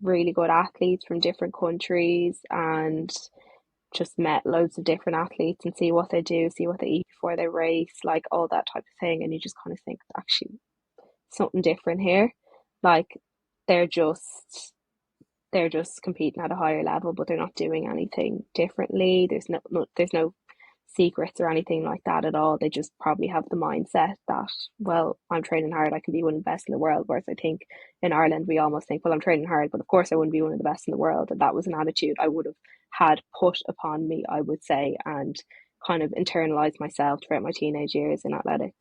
really good athletes from different countries, and just met loads of different athletes and see what they do, see what they eat before they race, like all that type of thing. And you just kind of think, actually, something different here. Like, they're just they're just competing at a higher level, but they're not doing anything differently. There's no secrets or anything like that at all. They just probably have the mindset that, well, I'm training hard, I can be one of the best in the world. Whereas I think in Ireland we almost think, well, I'm training hard, but of course I wouldn't be one of the best in the world. And that was an attitude I would have had put upon me, I would say, and kind of internalized myself throughout my teenage years in athletics.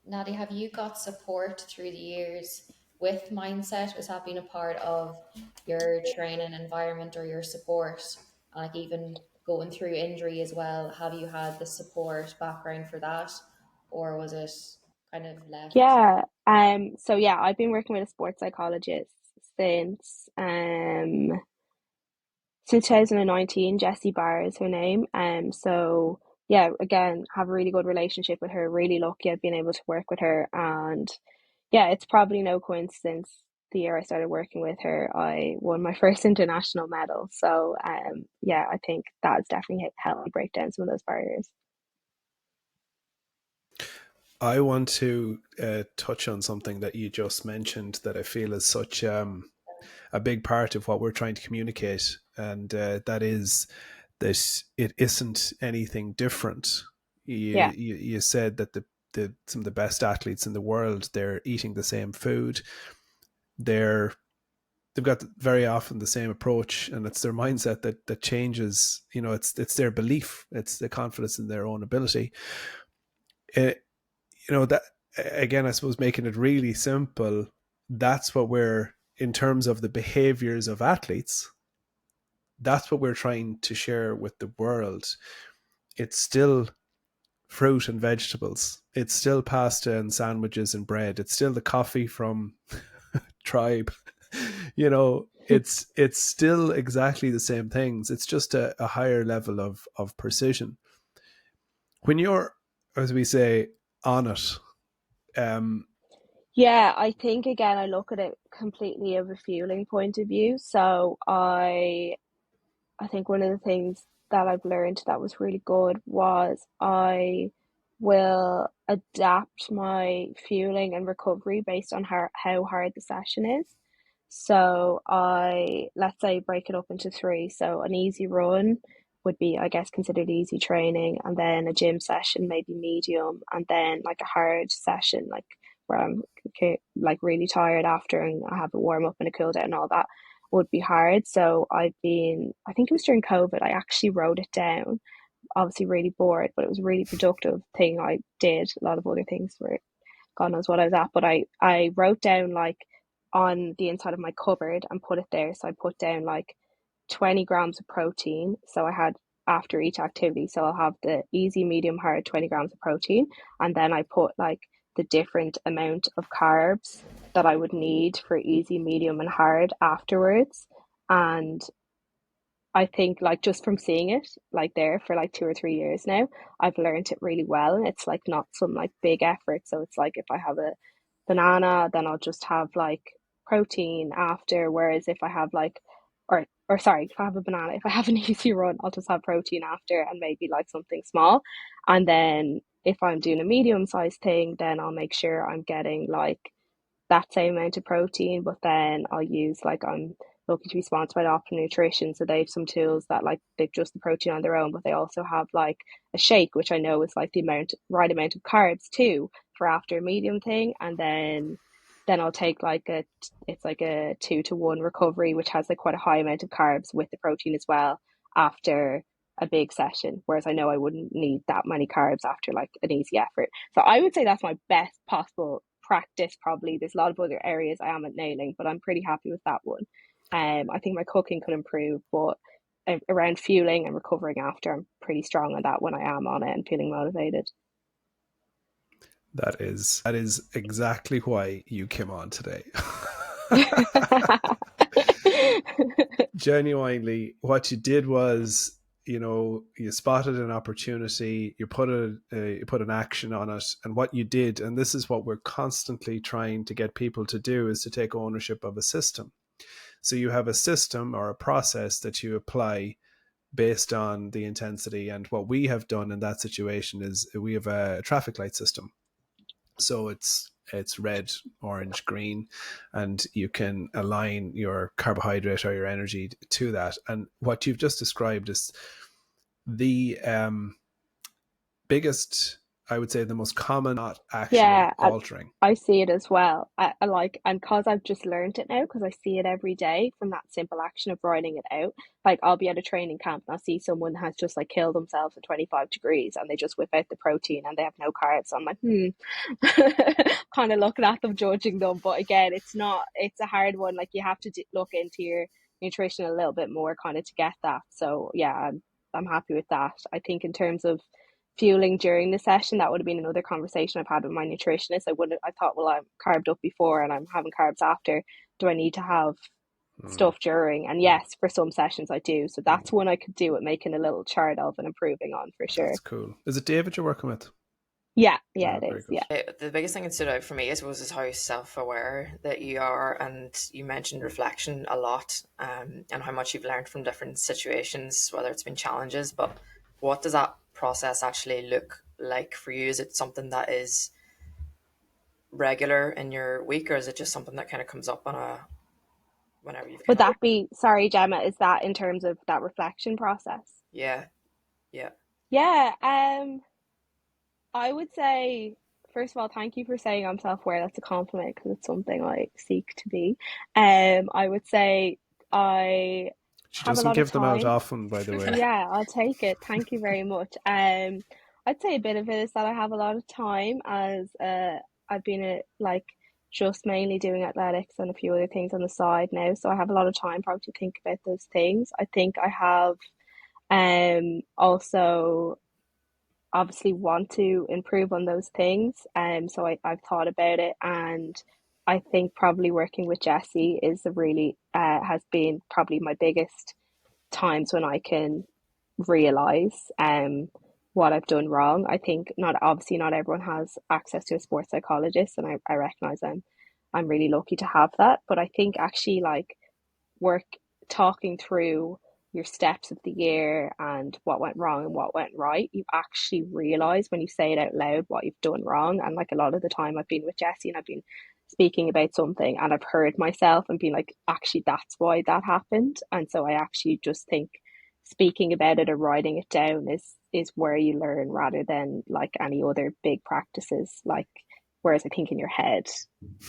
Nadia, have you got support through the years with mindset? Has that been a part of your training environment or your support? Like even going through injury as well, have you had the support background for that? Or was it kind of left? Yeah. So yeah, I've been working with a sports psychologist since 2019. Jessie Barr is her name. So yeah, again, have a really good relationship with her. Really lucky I've been able to work with her. And yeah, it's probably no coincidence the year I started working with her, I won my first international medal. So yeah, I think that's definitely helped me break down some of those barriers. I want to touch on something that you just mentioned that I feel is such a big part of what we're trying to communicate, and that is that it isn't anything different. Yeah. You said that some of the best athletes in the world, they're eating the same food, they've got very often the same approach, and it's their mindset that changes. It's their belief, it's the confidence in their own ability. That, again, I suppose, making it really simple, that's what we're, in terms of the behaviors of athletes, that's what we're trying to share with the world. It's still fruit and vegetables, it's still pasta and sandwiches and bread, it's still the coffee from Tribe. It's still exactly the same things. It's just a higher level of precision when you're, as we say, on it. Yeah, I think again I look at it completely of a fueling point of view. So I think one of the things that I've learned that was really good was I will adapt my fueling and recovery based on how hard the session is. So let's say, break it up into three. So an easy run would be, I guess, considered easy training, and then a gym session, maybe medium, and then like a hard session, like where I'm like really tired after and I have a warm up and a cool down and all that would be hard. So I think it was during COVID, I actually wrote it down. Obviously really bored, but it was a really productive thing I did. A lot of other things were, God knows what I was at, but I wrote down like on the inside of my cupboard and put it there. So I put down like 20 grams of protein. So I had after each activity. So I'll have the easy, medium, hard 20 grams of protein. And then I put like the different amount of carbs that I would need for easy, medium, and hard afterwards. And I think like just from seeing it like there for like 2 or 3 years now, I've learned it really well. And it's like not some like big effort. So it's like if I have a banana, then I'll just have like protein after. Whereas if I have like, or sorry, if I have a banana, if I have an easy run, I'll just have protein after and maybe like something small. And then if I'm doing a medium sized thing, then I'll make sure I'm getting like that same amount of protein, but then I'll use like, I'm looking to be sponsored by Optimum Nutrition, so they have some tools that like they've just the protein on their own, but they also have like a shake, which I know is like the right amount of carbs too for after a medium thing, and then I'll take like it's like a 2-to-1 recovery, which has like quite a high amount of carbs with the protein as well after a big session, whereas I know I wouldn't need that many carbs after like an easy effort. So I would say that's my best possible practice. Probably there's a lot of other areas I am at nailing, but I'm pretty happy with that one. I think my cooking could improve, but around fueling and recovering after, I'm pretty strong on that when I am on it and feeling motivated. That is exactly why you came on today. Genuinely, what you did was, you spotted an opportunity, you put an action on it, and what you did, and this is what we're constantly trying to get people to do, is to take ownership of a system. So you have a system or a process that you apply based on the intensity. And what we have done in that situation is we have a traffic light system. So it's red, orange, green, and you can align your carbohydrate or your energy to that. And what you've just described is the biggest, I would say, the most common not actually Yeah, altering. I see it as well. I like, and because I've just learned it now, because I see it every day from that simple action of writing it out. Like, I'll be at a training camp and I'll see someone has just like killed themselves at 25 degrees and they just whip out the protein and they have no carbs. So I'm like, kind of looking at them, judging them. But again, it's a hard one. Like, you have to look into your nutrition a little bit more kind of to get that. So yeah, I'm happy with that. I think in terms of fueling during the session, that would have been another conversation I've had with my nutritionist. I thought, well, I'm carved up before and I'm having carbs after. Do I need to have stuff during? And yes, for some sessions I do. So that's one I could do with making a little chart of and improving on for sure. That's cool. Is it David you're working with? Yeah, Oh, it very is. good. Yeah. The biggest thing that stood out for me, I suppose, is how self-aware that you are, and you mentioned reflection a lot, and how much you've learned from different situations, whether it's been challenges. But what does that process actually look like for you? Is it something that is regular in your week, or is it just something that kind of comes up on a whenever you've Would kind of that be, sorry, Gemma, is that in terms of that reflection process? yeah, yeah, Yeah, I would say, first of all, thank you for saying I'm self-aware. That's a compliment because it's something I seek to be. I would say I She have a doesn't lot of give them out time. often, by the way. Yeah, I'll take it. Thank you very much. I'd say a bit of it is that I have a lot of time as I've been like just mainly doing athletics and a few other things on the side now. So I have a lot of time probably to think about those things. I think I have also obviously want to improve on those things. So I've thought about it, and I think probably working with Jessie is a really has been probably my biggest times when I can realize what I've done wrong. I think not everyone has access to a sports psychologist, and I recognize I'm really lucky to have that. But I think actually like work talking through your steps of the year and what went wrong and what went right, you actually realize when you say it out loud what you've done wrong. And like a lot of the time I've been with Jessie and I've been speaking about something and I've heard myself and been like, actually that's why that happened. And so I actually just think speaking about it or writing it down is where you learn rather than like any other big practices. Like, whereas I think in your head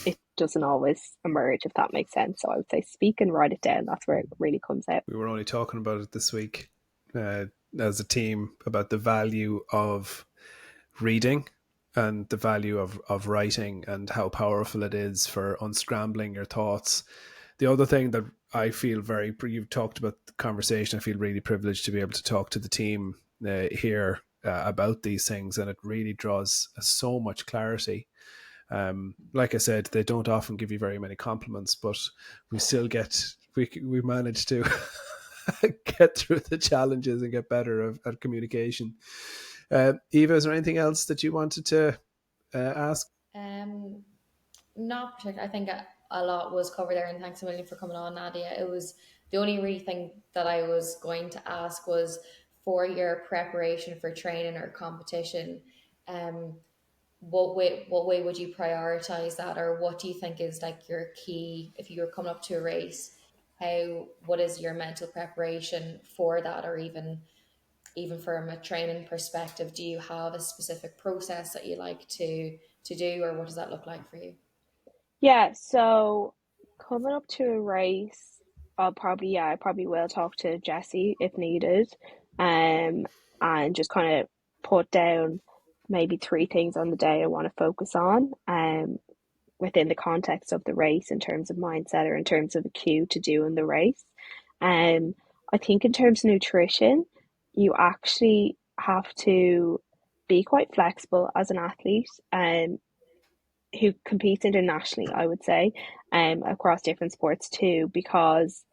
it doesn't always emerge, if that makes sense. So I would say speak and write it down. That's where it really comes out. We were only talking about it this week as a team about the value of reading and the value of writing and how powerful it is for unscrambling your thoughts. The other thing that I feel you've talked about the conversation, I feel really privileged to be able to talk to the team here about these things, and it really draws so much clarity. Like I said, they don't often give you very many compliments, but we still we manage to get through the challenges and get better at communication. Eva, is there anything else that you wanted to ask? Not particularly. I think a lot was covered there, and thanks a million for coming on, Nadia. It was the only really thing that I was going to ask was for your preparation for training or competition. Um, what way would you prioritize that, or what do you think is like your key if you're coming up to a race? What is your mental preparation for that, or even from a training perspective, do you have a specific process that you like to do, or what does that look like for you? Yeah, so coming up to a race, I probably will talk to Jessie if needed, um, and just kind of put down maybe three things on the day I want to focus on, within the context of the race in terms of mindset or in terms of a cue to do in the race. Um, I think in terms of nutrition, you actually have to be quite flexible as an athlete, who competes internationally, I would say, across different sports too, because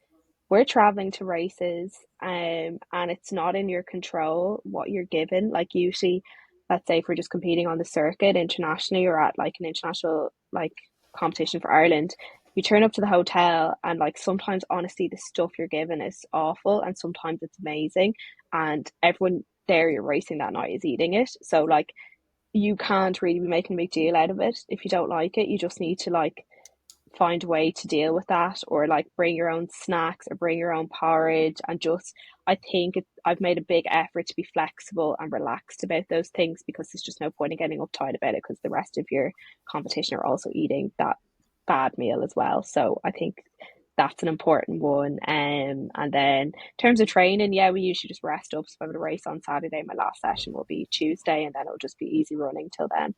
we're traveling to races, and it's not in your control what you're given. Like usually, let's say if we're just competing on the circuit internationally or at like an international like competition for Ireland, you turn up to the hotel and like sometimes honestly the stuff you're given is awful and sometimes it's amazing, and everyone there you're racing that night is eating it. So like you can't really be making a big deal out of it if you don't like it. You just need to like find a way to deal with that, or like bring your own snacks or bring your own porridge, and just I think I've made a big effort to be flexible and relaxed about those things, because there's just no point in getting uptight about it because the rest of your competition are also eating that bad meal as well. So I think that's an important one. And then in terms of training, yeah, we usually just rest up. So if I have a race on Saturday, my last session will be Tuesday, and then it'll just be easy running till then.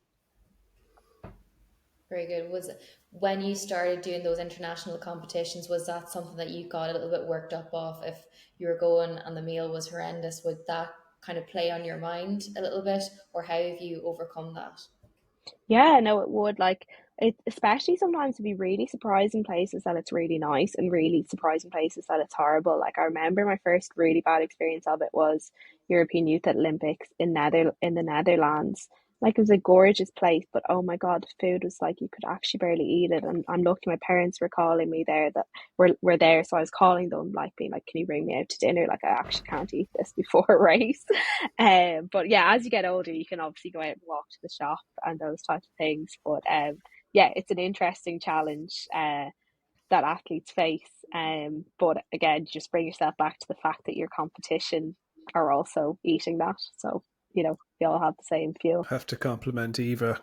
Very good. Was when you started doing those international competitions, was that something that you got a little bit worked up off? If you were going and the meal was horrendous, would that kind of play on your mind a little bit, or how have you overcome that? Yeah, no, it would. Like it, especially sometimes to be really surprised in places that it's really nice and really surprised in places that it's horrible. Like I remember my first really bad experience of it was European Youth Olympics in the Netherlands. Like it was a gorgeous place, but oh my God, the food was like you could actually barely eat it. And I'm lucky my parents were calling me there that were there, so I was calling them like being like, "Can you bring me out to dinner? Like I actually can't eat this before a race." But yeah, as you get older, you can obviously go out and walk to the shop and those types of things. But yeah, it's an interesting challenge that athletes face. But again, you just bring yourself back to the fact that your competition are also eating that. So, you know, they all have the same fuel. Have to compliment Eva.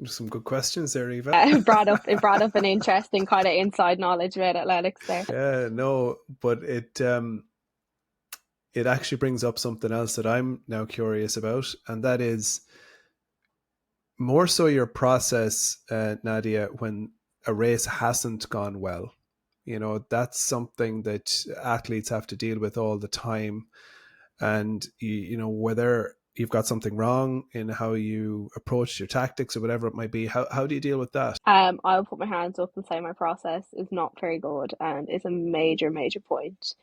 Some good questions there, Eva. It brought up an interesting kind of inside knowledge about athletics there. Yeah, no, but it actually brings up something else that I'm now curious about, and that is more so your process, Nadia, when a race hasn't gone well. You know, that's something that athletes have to deal with all the time. And, you know, whether you've got something wrong in how you approach your tactics or whatever it might be, how do you deal with that? I'll put my hands up and say my process is not very good and is a major point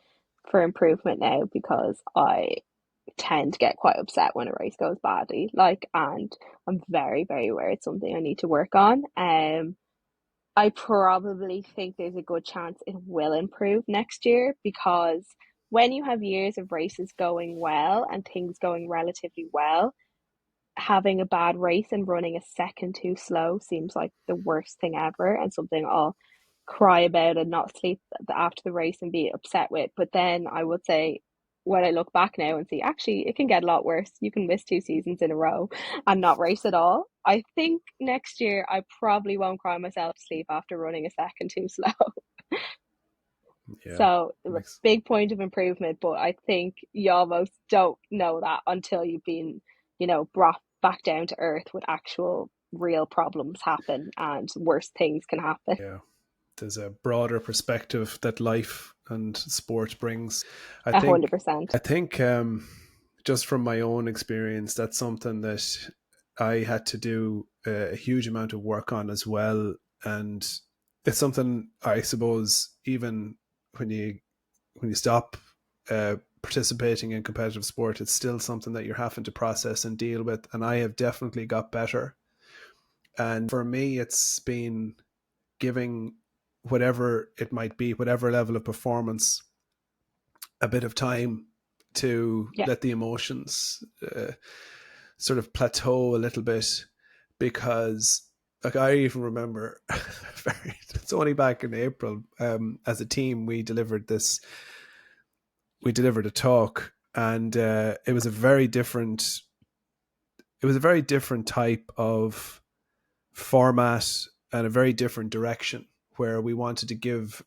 for improvement now, because I tend to get quite upset when a race goes badly. Like, and I'm very aware it's something I need to work on. I probably think there's a good chance it will improve next year, because when you have years of races going well and things going relatively well, having a bad race and running a second too slow seems like the worst thing ever, and something I'll cry about and not sleep after the race and be upset with. But then I would say, when I look back now and see, actually, it can get a lot worse. You can miss 2 seasons in a row and not race at all. I think next year I probably won't cry myself to sleep after running a second too slow. Yeah, So, a makes big point of improvement, but I think you almost don't know that until you've been, brought back down to earth with actual real problems happen and worse things can happen. yeah. There's a broader perspective that life and sport brings. I think 100%. I think just from my own experience, that's something that I had to do a huge amount of work on as well. And it's something I suppose even when you stop participating in competitive sport, it's still something that you're having to process and deal with. And I have definitely got better. And for me, it's been giving whatever it might be, whatever level of performance, a bit of time to Yeah. let the emotions sort of plateau a little bit. Because like I even remember it's only back in April, as a team we delivered a talk, and it was a very different type of format and a very different direction, where we wanted to give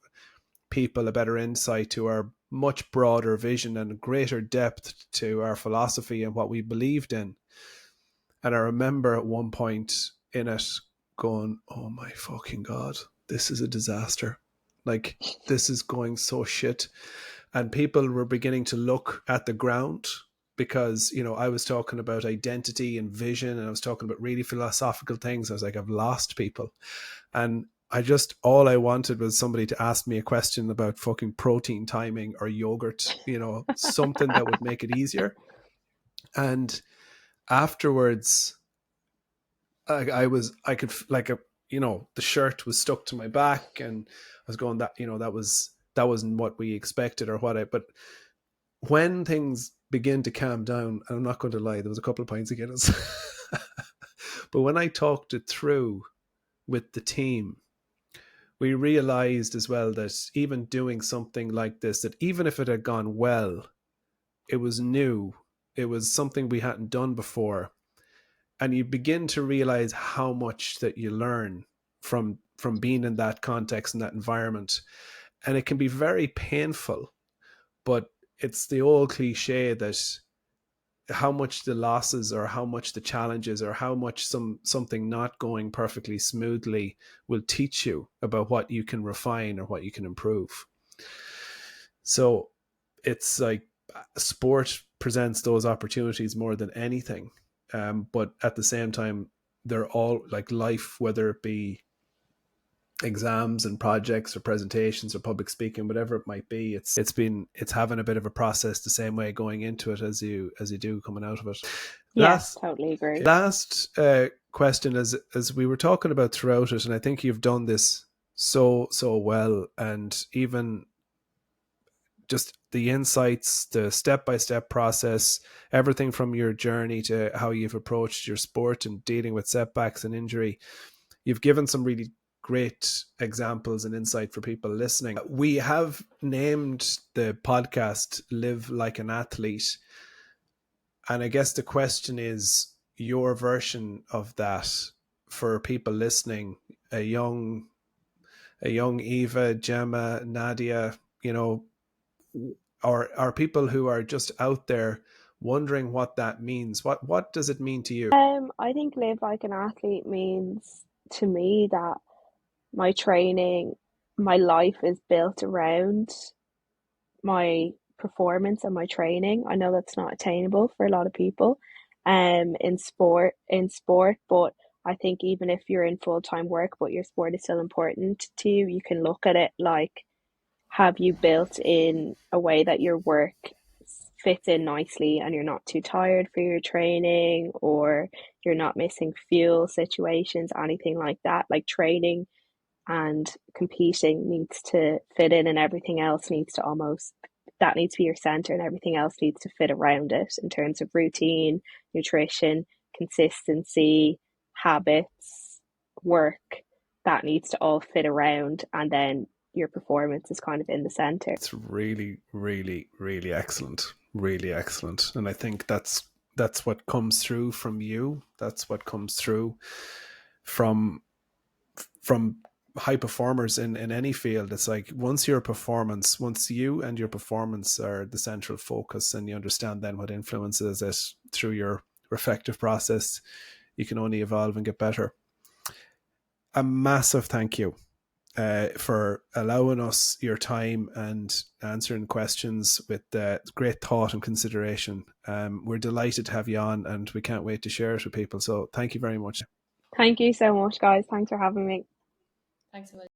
people a better insight to our much broader vision and greater depth to our philosophy and what we believed in. And I remember at one point in it going, oh my fucking God, this is a disaster. Like, this is going so shit. And people were beginning to look at the ground, because, you know, I was talking about identity and vision, and I was talking about really philosophical things. I was like, I've lost people. And all I wanted was somebody to ask me a question about fucking protein timing or yogurt, something that would make it easier. And afterwards, I could the shirt was stuck to my back, and I was going that wasn't what we expected or but when things begin to calm down, I'm not going to lie, there was a couple of pints of Guinness. But when I talked it through with the team, we realized as well that even doing something like this, that even if it had gone well, it was new. It was something we hadn't done before. And you begin to realize how much that you learn from being in that context and that environment. And it can be very painful, but it's the old cliche that how much the losses or how much the challenges or how much something not going perfectly smoothly will teach you about what you can refine or what you can improve. So it's like sport presents those opportunities more than anything. But at the same time, they're all like life, whether it be exams and projects or presentations or public speaking, whatever it might be, it's having a bit of a process the same way going into it as you do coming out of it. Yes, totally agree. Last question, as we were talking about throughout it, and I think you've done this so well, and even just the insights, the step-by-step process, everything from your journey to how you've approached your sport and dealing with setbacks and injury. You've given some really great examples and insight for people listening. We have named the podcast Live Like an Athlete. And I guess the question is your version of that for people listening, a young Eva, Gemma, Nadia, or are people who are just out there wondering what that means. What does it mean to you? I think live like an athlete means to me that my training, my life is built around my performance and my training. I know that's not attainable for a lot of people in sport, but I think even if you're in full-time work but your sport is still important to you, you can look at it like, have you built in a way that your work fits in nicely and you're not too tired for your training, or you're not missing fuel situations, anything like that. Like training and competing needs to fit in, and everything else needs to that needs to be your center, and everything else needs to fit around it in terms of routine, nutrition, consistency, habits, work. That needs to all fit around, and then your performance is kind of in the center. It's really, really, really excellent. Really excellent. And I think that's what comes through from you. That's what comes through from high performers in any field. It's like once you and your performance are the central focus, and you understand then what influences it through your reflective process, you can only evolve and get better. A massive thank you for allowing us your time and answering questions with great thought and consideration. We're delighted to have you on, and we can't wait to share it with people. So thank you very much. Thank you so much, guys. Thanks for having me. Thanks so much.